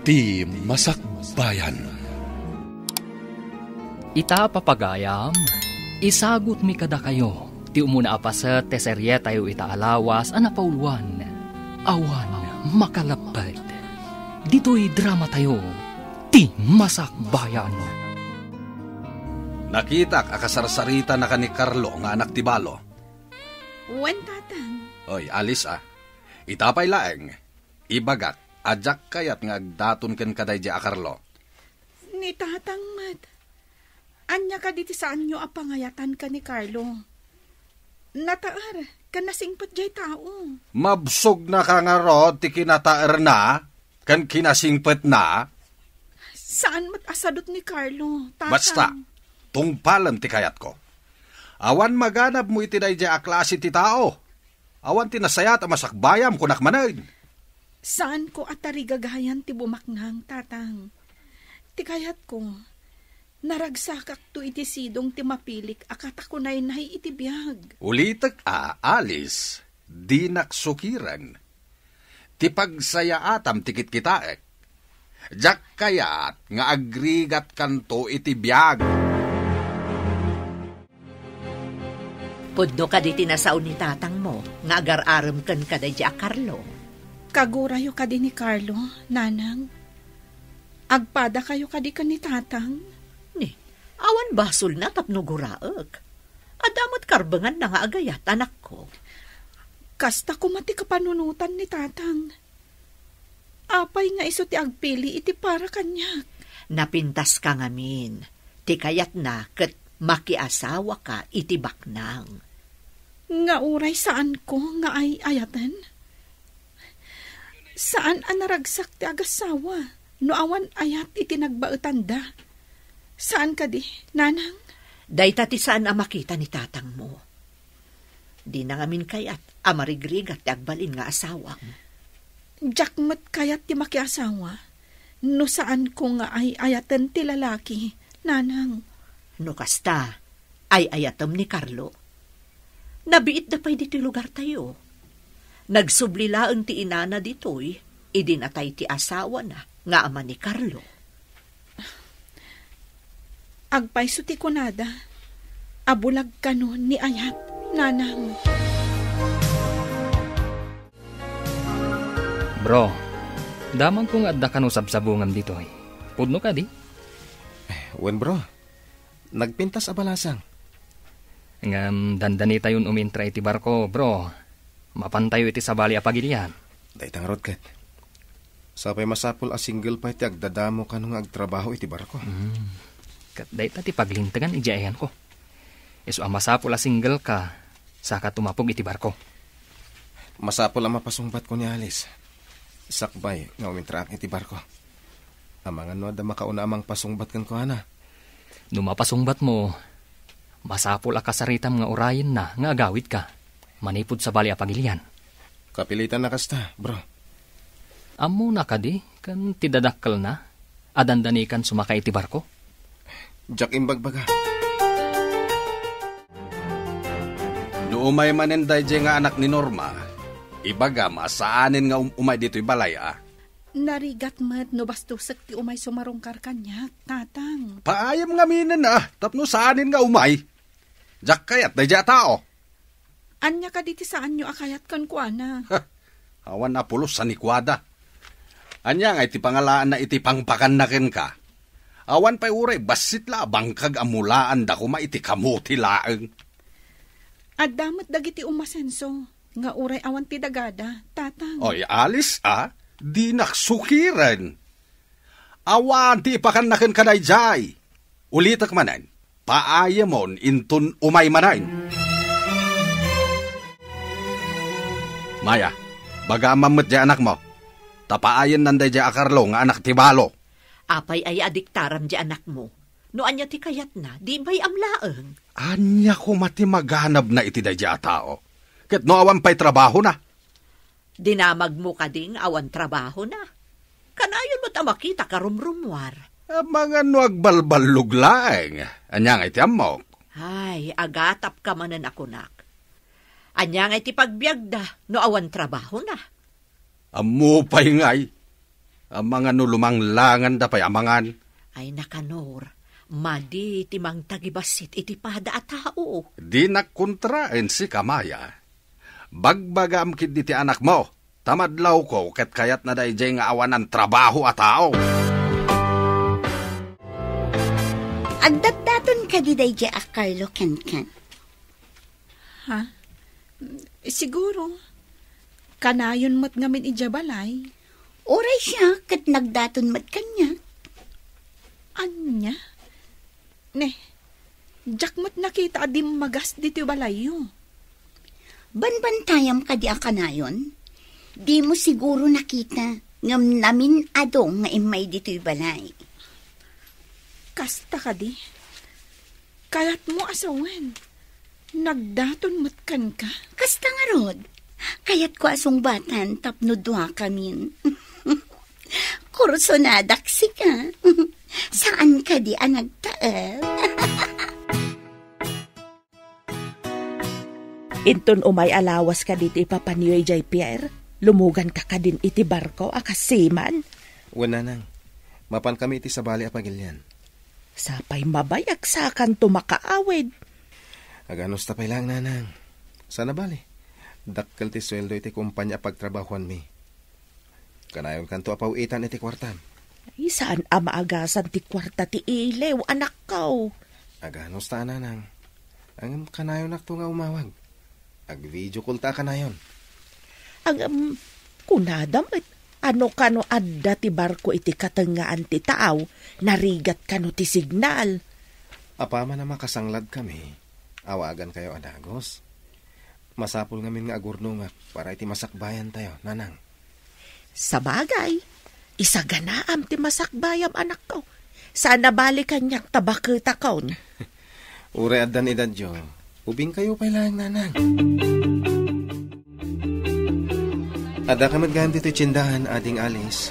Ti Masakbayan. Ita papagayam, isagot mi kada kayo. Ti umuna apasa teserye tayo ita alawas anapauluan. Awan makalapad. Dito'y drama tayo. Ti Masakbayan. Nakitak akasarsarita na ka ni Carlo nga anak ti Balo. Wen, tatang. Oy, alis Itapay laeng. Ibagak, ajak kayat nga agdaton ken kaday di a Carlo. Ni tatang mat. Anya ka diti saan nyo apangayatan ka ni Carlo. Nataar, kanasingpat jay tao. Mabsog na ka nga rod, ti kinataar na, kan kinasingpet na. Saan mat asadot ni Carlo, tatang? Basta, tungpalan ti kayat ko. Awan maganap mo iti day a klase ti tao. Awan tinasayat a masakbayam kunak manay. Saan ko atari gagayan ti bumaknang, tatang? Ti kayat ko, naragsakak to iti sidong ti mapilik akatakunay nahi iti biyag. Ulitek alis, di naksukiran. Ti pagsayaatam tikit kitaek. Jak kayat nga agrigat kanto iti biyag. Pudno ka di tinasaon ni tatang mo, nga agar-aram kan kada di a Carlo. Kagurayo ka din ni Carlo, nanang. Agpada kayo ka di ka ni tatang. Ni, awan basol na tapno guraek. Adamot karbangan na nga agayat, anak ko. Kasta kumati kapanunutan ni tatang. Apay nga iso ti agpili iti para kanyak. Napintas ka ngamin. Ti kayat na ket makiasawa ka iti baknang. Nga uray saan ko nga ay ayatan? Saan ang naragsak ti agasawa? No awan ayat iti nagbaetanda. Saan ka di, nanang? Dayta ti saan ang makita ni tatang mo. Di na ngamin kayat amarigrigat ti agbalin nga asawang. Jakmat kayat ti makiasawa. No saan ko nga ay ayatan ti lalaki, nanang? No kasta, ay ayatom ni Carlo. Nabiit na pa'y dito lugar tayo. Nagsublilaan ti inana dito'y, idinatay ti asawa na, nga ama ni Carlo. Agpay suti ko nada, abulag ka no ni ayat, nanang. Bro, damang kong adda ka no sabsabungan dito'y. Pudno ka di? Wen bro, nagpintas abalasang. Ngam dandani tayon umintra iti barko, bro. Mapantayo iti sabali apagilian. Daytang rod ket. Sapay masapul a single pa iti agdadamo ka nung agtrabaho iti barko. Kat dayta ti paglintagan ijayan ko. Iso ang masapul a single ka, saka tumapog iti barko. Masapul ang mapasungbat ko ni Alice. Sakbay nga umintra iti barko. Amangan no da makauna amang pasungbat kan ko ana. Numapasungbat mo, masapul a kasaritam nga urayin na nga agawid ka. Manipod sa bali apagilian. Kapilitan na kasta, bro. Amo na ka di, kan tidadakkel na, adandanikan sumakay iti barko. Jack imbagbaga. No umay manenday nga anak ni Norma, ibaga masaanin nga umay dito'y balay Narigat mat no bastusek ti umay sumarungkar kanyak, tatang. Paayam nga minin tapno saanin nga umay. Jak kayat day tao. Anya ka diti saan nyo akayat kan ko, ana? Awan na pulos sa nikwada. Anya nga iti pangalaan na iti pangpakan na ken ka. Awan pa'y uray, basit la, bangkag amulaan da kuma iti kamuti laeng. At damat dagiti umasenso, nga uray awan ti dagada, tatang. Oy, alis di naksukiran. Awan ti ipakan na ken kaday jay. Ulitak manan, paayamon intun umay manain. Maya, baga mamut di anak mo. Tapaayan nanday di a Carlo nga anak ti Balo. Apay ay adiktaram di anak mo. No anya ti kayat na, di ba'y amlaeng. Anya ko mati maghanab na iti day di a tao. Ket no awan pa'y trabaho na. Dinamag mo ka ding awan trabaho na. Kanayon mo tamakita karumrumwar. Mga no agbalbalug laeng. Anya nga iti amok. Ay, agatap ka manan ako nak. Anya nga iti pagbiagda, no awan trabaho na. Amu pa'y ngay. Ang mga nulumanglangan da pay amangan. Ay nakanor, madi timang tagibasit iti pada at tao. Di nakontraen si Kamaya. Bagbagam kid ti anak mo. Tamadlaw ko ket kayat na dayjay nga awan ng trabaho at tao. Agdatdaton ka di dayjay a Carlo Ken. Ha? Siguro. Kanayon mo't ngamin ijabalay. Oray siya kat nagdaton mat kanya. Anya? Ne, jak mo't nakita adim magas dito balayo. Banbantayam ka di a kanayon? Di mo siguro nakita ngam namin adong nga imay dito'y balay. Kasta ka di. Kayat mo asawan. Nagdaton matkan ka. Kasta nga rod, kayat ko asong batan tapno dua kamin. Kursonadak ka. Saan ka di ang nagtaal? Inton umay alawas ka dito ipapaniyoy jay Pierre. Lumugan ka din iti barko akasiman. Wala nang. Mapan kami iti sabali apagilyan. Sapay mabayag sa kan tumakaawid. Aganos tapay lang nanang. Sana bali. Dakkel ti sweldo iti kumpanya pagtrabahuan mi. Kanayon kanto apawitan iti kwartam. Ay, saan amaagasan ti kwarta ti ilew, anak ko? Aganos ta nanang. Ang kanayon nakto nga umawag. Ag-video call ta kanayon. Ang kunadam at ano kano adda ti barko iti katengaan ti taaw, narigat kano ti signal. Apama na makasanglad kami, awagan kayo adagos. Masapul ngamin nga agurno nga para iti masakbayan tayo, nanang. Sa bagay, isaganaam ti masakbayam anak ko. Sana balikan niyang tabakita kaon. Ure addan edad jo, ubing kayo pa lang nanang. Ada ka maggaan dito tsindahan, ading Alice.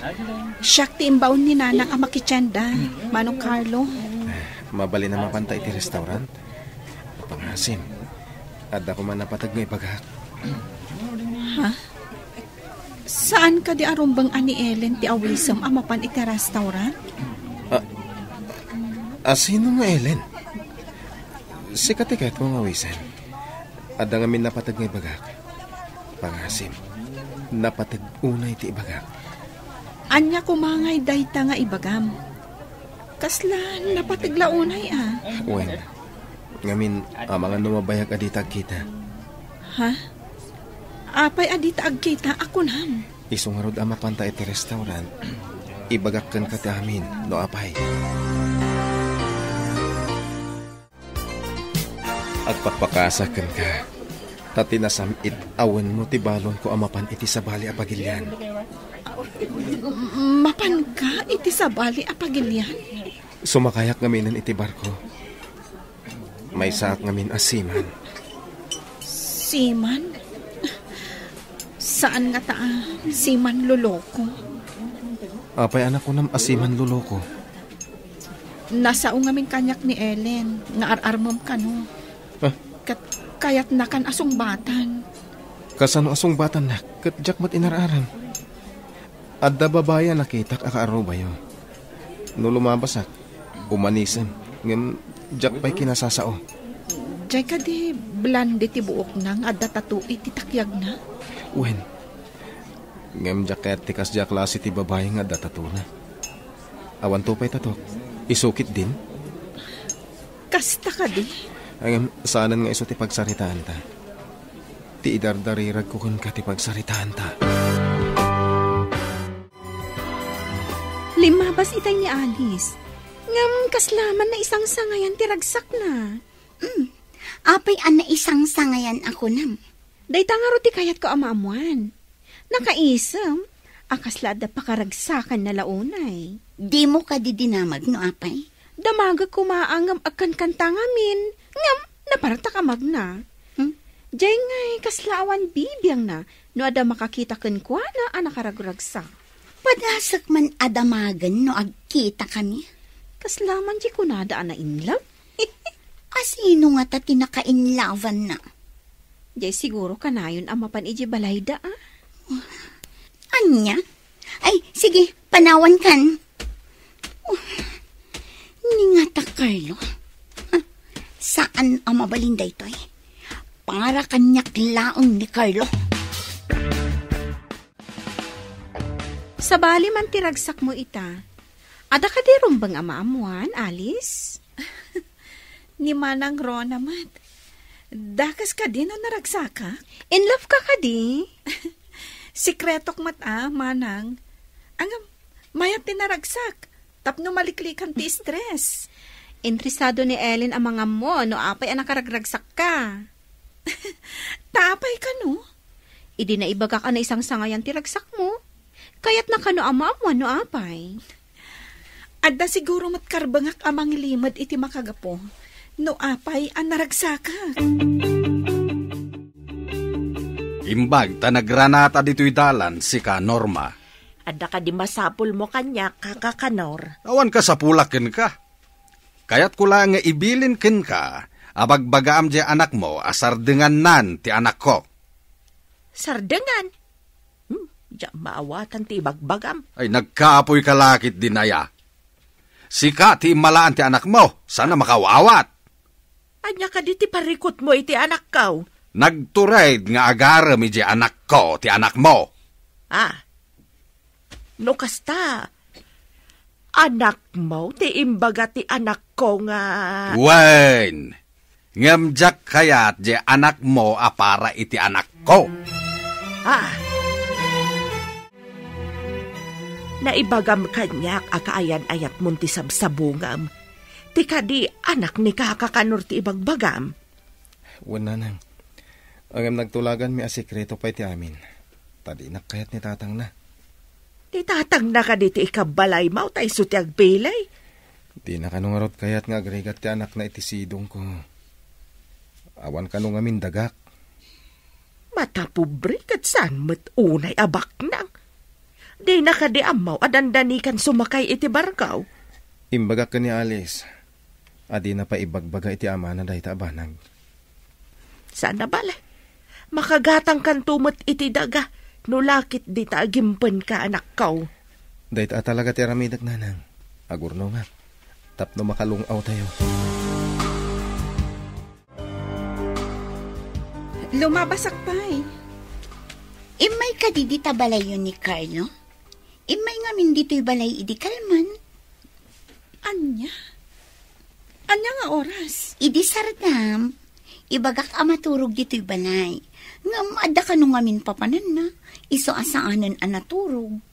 Siyak ti imbaon ni nanang amakitsanda, Manong Carlo. Mabali na mapantay ti restaurant. Pangasim. Ada ko man napatag ngay paghak. Ha? Saan ka di arumbang ani Ellen ti awisam amapan iti restaurant? Sino nga Ellen? Sikatikat mo nga wisan. Ada nga min napatag ngay paghak. Pangasim. Napatag unay ti ibagak. Anya kumangay dayta nga ibagam. Kasla napatagla unay Wen, ngamin mga numabayag aditag kita. Ha? Apay adita agkita ako nam. Isungarod ama panta iti restaurant. Ibagak kan kati amin, no apay. Agpakpakasakan ka. Tati nasamit awan mo ti balon ko amapan iti sabali apagilyan. Mapan ka iti sabali apagilyan? Sumakayak ngaminan iti barko. May saak ngamin asiman. Siman? Saan nga siman luloko? Apay anak ko nam asiman luloko. Nasao ngamin kanyak ni Ellen, nga ar-armam ka no. Kayat na kan asong batan. Kasano asong batan na, kat jak mat inararan. Adda babaya nakitak akaaro bayo. No lumabasak, umanisem, ngem jak pa'y kinasasao. Jay ka di blande ti buok nang adda tatu iti takyag na. Wen, ngem jak kaya't tikas jak klase ti babaya nga adda tatu na. Awan to pa'y tatok, isukit din. Kasta ka di. Ang saanan nga iso ti pagsaritaan ta. Ti idardarirag ko kun ka ti pagsaritaan ta. Limabas itay ni Alice. Ngam kaslaman na isang sangayan ti ragsak na. Apay an na isang sangayan ako nam. Day tangaro ti kayat ko amaamuan. Nakaisam, akaslada pakaragsakan na launay. Di mo ka didinamag no apay? Damagag kumaangam akan kantangamin. Ngam, naparata ka magna. Diyay ngay kaslawan bibiyang na, no ada makakita kan kwa na anakaragragsa. Padasak man adamagan no agkita kami. Kaslaman di kunada ana inlove. Asino nga ta tinakainlawan na? Diyay siguro kanayon amapan iji balayda Anya, Ay, sige, panawan kan. Ningata, Carlo. Saan ang mabalinday ito eh? Para kanyak laong ni Carlo. Sa bali man tiragsak mo ita. Ada ka di rumbang amaamuan, Alice? Ni Manang Rona mat. Dakas ka din o naragsaka? In love ka di? Sikretok mat Manang. Ang mayat tinaragsak. Tapno maliklikan ti stress. Interesado ni Ellen ang mga mo, no apay ang nakaragragsak ka. Tapay ka no? Idi na ibaga ka na isang sangayan tiragsak mo. Kaya't na kano amamuan no apay. Adda siguro matkarbangak amang limad iti makagapo. No apay ang naragsaka. Imbag, tanagranata dito'y dalan si ka Norma. Adda ka di masapul mo kanya, kakakanor. Awan ka sa pulakin ka. Kaya't ko lang nga ibilin kin ka, abagbagaam di anak mo, asardengan nan ti anak ko. Sardengan? Diyan maawatan ti bagbagam. Ay, nagkaapoy kalakit dinaya. Sika ti malaan ti anak mo, sana makawawat. Anya ka di ti parikot mo iti anak kaw. Nagtured nga agaram iti anak ko, ti anak mo. No kasta, anak mo, ti imbaga ti anak ko nga... Wen, ngamjak kayat di anak mo para iti anak ko. Naibagam kanyak akaayan-ayat mo ti sabsabungam. Ti kadi anak ni kakakanor ti ibagbagam. Wala nang. Ang nagtulagan mi asikreto pa iti amin. Tadi nakayat ni tatang na. Ti tatang na ka diti ikabalay mo tay sutyag pilay. Di na kanungarot kayat nga agregat ti anak na iti sidong ko. Awan kanung amin dagak. Matapobre kat saan mat unay abak nang. Di na ka di amaw adandanikan sumakay iti barkaw. Imbagak ka ni Alice. Adi na pa ibagbaga iti ama na dahi tabanag. Saan na bala? Makagatang kan tumot iti daga. Nulakit di taagimpan ka anak kaw. Dahi ta talaga ti aramidag nanang. Agurno nga. Tapno makalungaw tayo. Lumabasak pa eh. Imay ka di balay yun ni Carlo? Imay nga min dito'y balay idi kalman. Anya? Anya nga oras? Idi sardam. Ibagak amaturog dito'y balay. Ngam adda ka nung amin papanan na. Iso asaanan anaturog.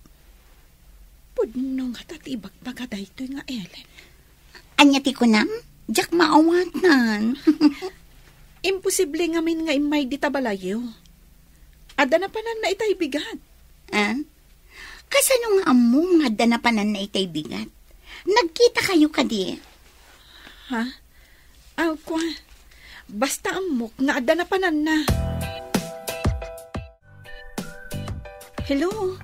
Pudno nga tatibag bagada ito nga Ellen. Anya ti ko nam? Diyak maawatan. Imposible nga min nga imay di tabalayo. Adda na panan na itay bigat. Kasano nga among adda na panan na itay bigat? Nagkita kayo kadi. Ha? Kwa. Basta amok nga adda na panan na. Hello?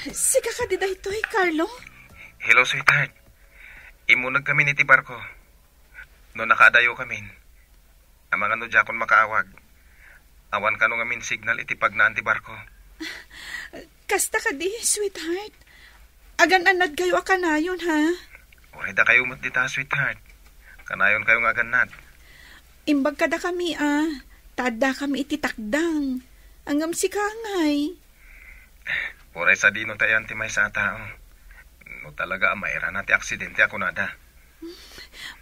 Sika ka di dahito Carlo? Hello, sweetheart. Imunag kami ni ti barko. No nakaadayo kami. Ang mga no jakon makaawag. Awan ka nung amin signal iti pagnaan ti barko. Kasta ka di, sweetheart. Agan-anad kayo akanayon, ha? Oreda kayo mat dita, sweetheart. Kanayon kayo nga ganad. Imbag kada kami, Tada kami iti takdang. Angam si kangay. Oray sa dino tayo ti may sa tao. No talaga mayra na ti aksidente ako nada.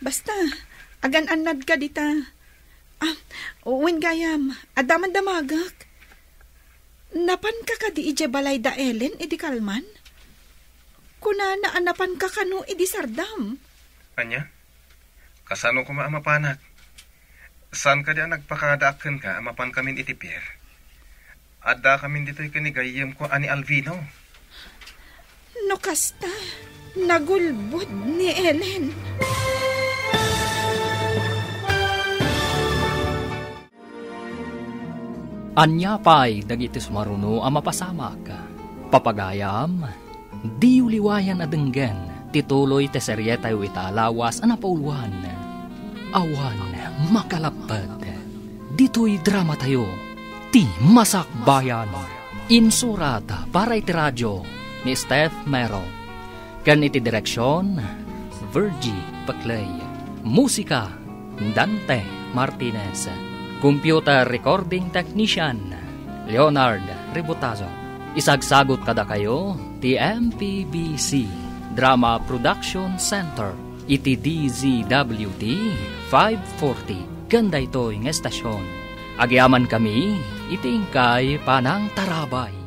Basta, agan-anad ka dita. Uwin gayam, adaman damagak. Napan ka ka di ije balay da Ellen, idi kalman? Kuna na anapan ka kano idi sardam. Anya? Kasano ko maamapanak? Saan ka di nagpakadaakan ka, amapan kamin iti pier? Adda kamin dito'y kanigayem ko ani Alvino. No kasta, nagulbod ni Ellen. Anya pa'y dagiti sumaruno ang mapasamak. Papagayam, di uliwayan adenggen, tituloy te serye tayo italawas anapauluan. Awan makalapad. Dito'y drama tayo, ti Masakbayan. Insurata para iti radyo, ni Steph Mero. Kan iti direksyon, Virgie Paclay. Musika, Dante Martinez. Computer recording technician, Leonard Ributazo. Isagsagot kada kayo, ti MPBC Drama Production Center, iti DZWT 540. Ganda ito yung estasyon. Agyaman kami, itingkay panang tarabay.